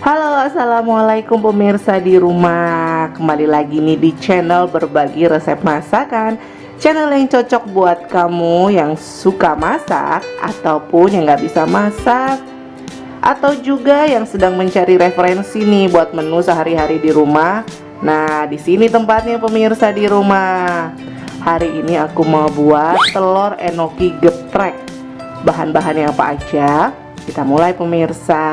Halo, assalamualaikum pemirsa di rumah. Kembali lagi nih di channel berbagi resep masakan. Channel yang cocok buat kamu yang suka masak ataupun yang nggak bisa masak, atau juga yang sedang mencari referensi nih buat menu sehari-hari di rumah. Nah, di sini tempatnya pemirsa di rumah. Hari ini aku mau buat telur enoki geprek. Bahan-bahannya apa aja? Kita mulai pemirsa.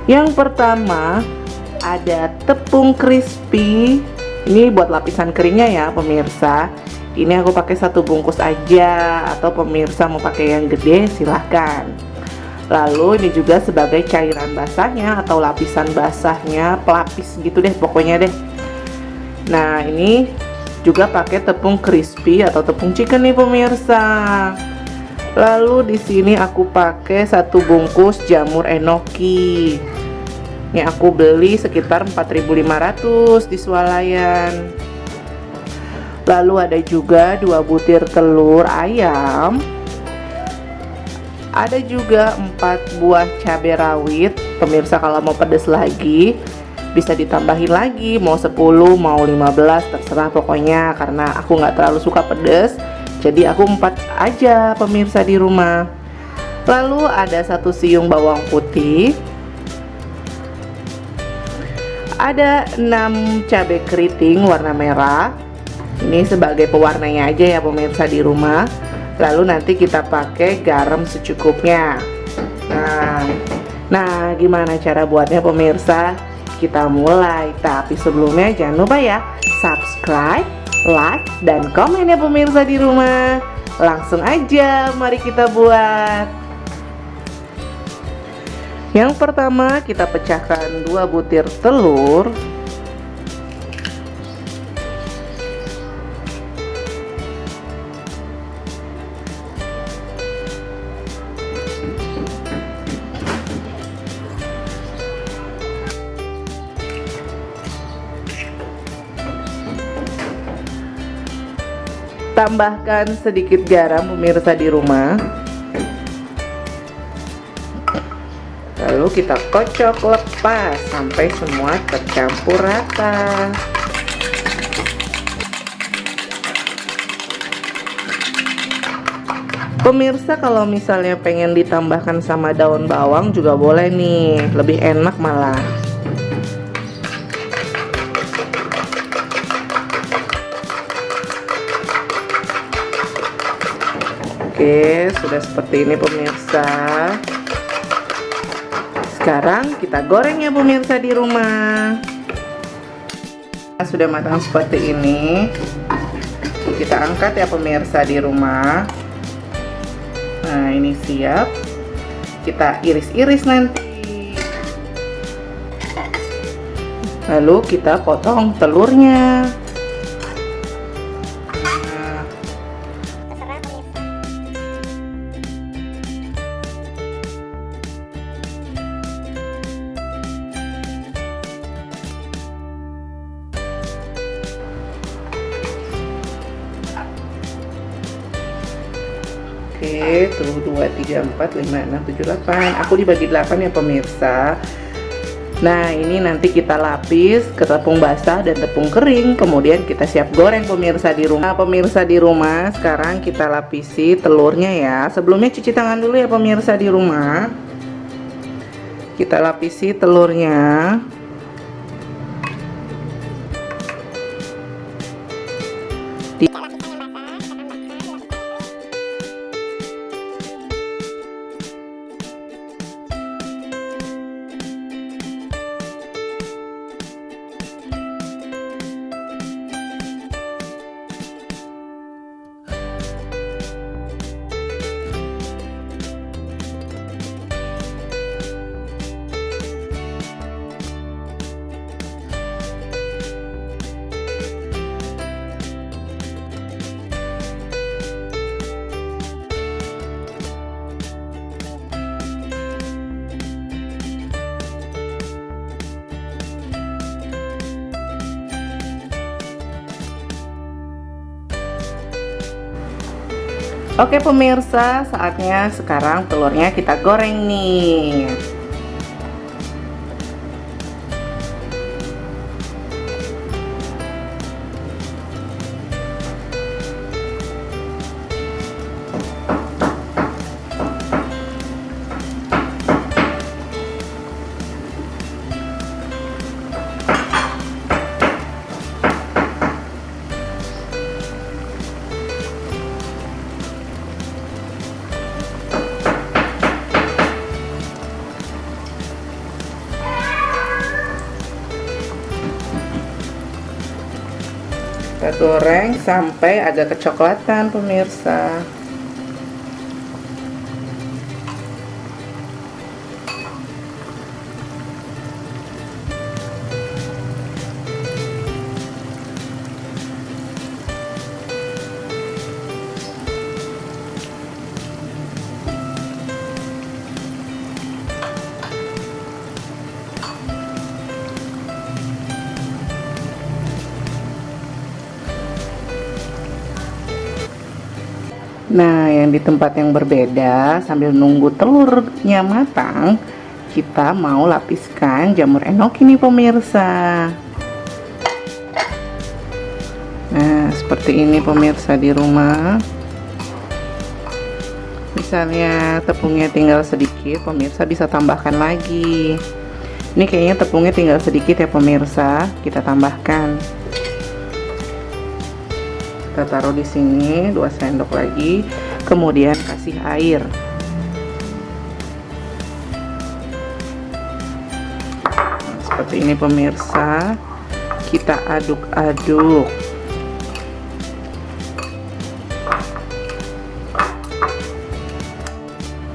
Yang pertama ada tepung crispy. Ini buat lapisan keringnya ya pemirsa. Ini aku pakai satu bungkus aja, atau pemirsa mau pakai yang gede silahkan. Lalu ini juga sebagai cairan basahnya atau lapisan basahnya, pelapis gitu deh pokoknya deh. Nah ini juga pakai tepung crispy atau tepung chicken nih pemirsa. Lalu di sini aku pakai satu bungkus jamur enoki. Ini aku beli sekitar 4.500 di swalayan. Lalu ada juga 2 butir telur ayam. Ada juga 4 buah cabai rawit. Pemirsa kalau mau pedas lagi bisa ditambahin lagi, mau 10 mau 15 terserah pokoknya, karena aku nggak terlalu suka pedas. Jadi aku 4 aja pemirsa di rumah. Lalu ada 1 siung bawang putih. Ada 6 cabai keriting warna merah. Ini sebagai pewarnanya aja ya pemirsa di rumah. Lalu nanti kita pakai garam secukupnya. Nah, gimana cara buatnya pemirsa? Kita mulai. Tapi sebelumnya jangan lupa ya, subscribe, like, dan komen ya pemirsa di rumah. Langsung aja mari kita buat. Yang pertama kita pecahkan 2 butir telur. Tambahkan sedikit garam pemirsa di rumah. Lalu kita kocok lepas sampai semua tercampur rata. Pemirsa kalau misalnya pengen ditambahkan sama daun bawang juga boleh nih, lebih enak malah. Oke, sudah seperti ini pemirsa. Sekarang kita goreng ya pemirsa di rumah. Sudah matang seperti ini. Kita angkat ya pemirsa di rumah. Nah, ini siap. Kita iris-iris nanti. Lalu kita potong telurnya. Oke, tuh 2, 3, 4, 5, 6, 7, 8. Aku dibagi 8 ya pemirsa. Nah, ini nanti kita lapis ke tepung basah dan tepung kering. Kemudian kita siap goreng pemirsa di rumah. Pemirsa di rumah, sekarang kita lapisi telurnya ya. Sebelumnya cuci tangan dulu ya pemirsa di rumah. Kita lapisi telurnya. Oke pemirsa, saatnya sekarang telurnya kita goreng nih. Kita goreng sampai agak kecoklatan pemirsa. Nah, yang di tempat yang berbeda, sambil nunggu telurnya matang, kita mau lapiskan jamur enoki nih pemirsa. Nah, seperti ini pemirsa di rumah. Misalnya tepungnya tinggal sedikit, pemirsa bisa tambahkan lagi. Ini kayaknya tepungnya tinggal sedikit ya pemirsa, kita tambahkan. Kita taruh di sini 2 sendok lagi, kemudian kasih air. Nah, seperti ini pemirsa, kita aduk-aduk.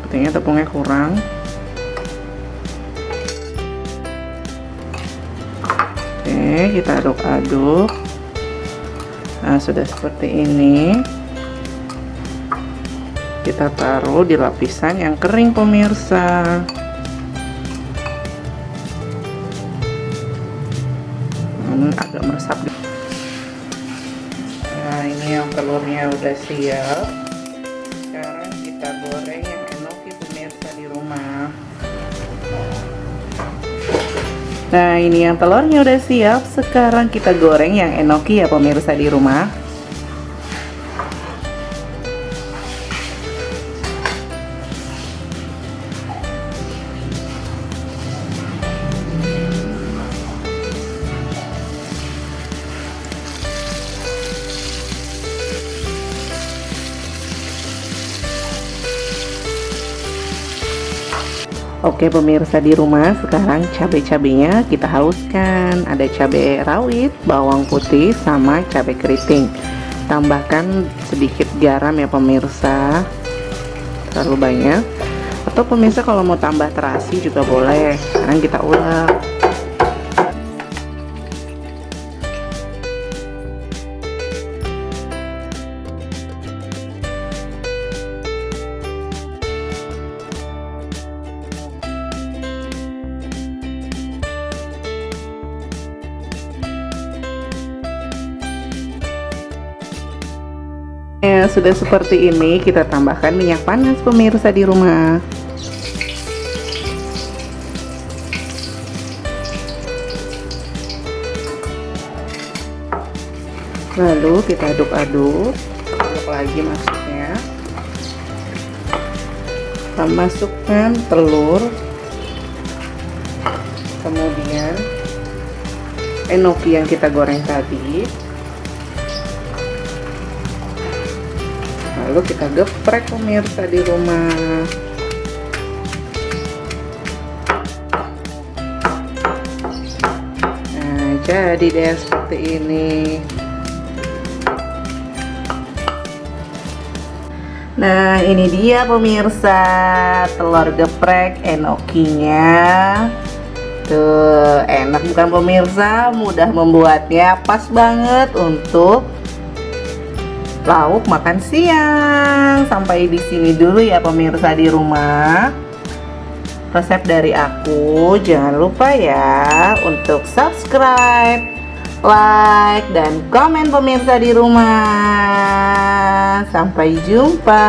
Sepertinya tepungnya kurang. Oke, kita aduk-aduk. Nah, sudah seperti ini. Kita taruh di lapisan yang kering pemirsa. Agak meresap. Nah, ini yang telurnya udah siap. Sekarang kita goreng yang enoki pemirsa di rumah. Nah, ini yang telurnya udah siap. Sekarang kita goreng yang enoki ya pemirsa di rumah. Oke pemirsa di rumah, sekarang cabai-cabainya kita haluskan. Ada cabai rawit, bawang putih, sama cabai keriting. Tambahkan sedikit garam ya pemirsa, terlalu banyak. Atau pemirsa kalau mau tambah terasi juga boleh. Sekarang kita ulek. Ya, sudah seperti ini, kita tambahkan minyak panas pemirsa di rumah. Lalu kita aduk-aduk. Aduk lagi masuknya. Kita masukkan telur. Kemudian enoki yang kita goreng tadi. Lalu kita geprek pemirsa di rumah. Nah, jadi deh seperti ini. Nah, ini dia pemirsa, telur geprek enokinya. Tuh, enak bukan pemirsa? Mudah membuatnya, pas banget untuk lauk makan siang. Sampai di sini dulu ya pemirsa di rumah. Resep dari aku. Jangan lupa ya untuk subscribe, like, dan komen pemirsa di rumah. Sampai jumpa.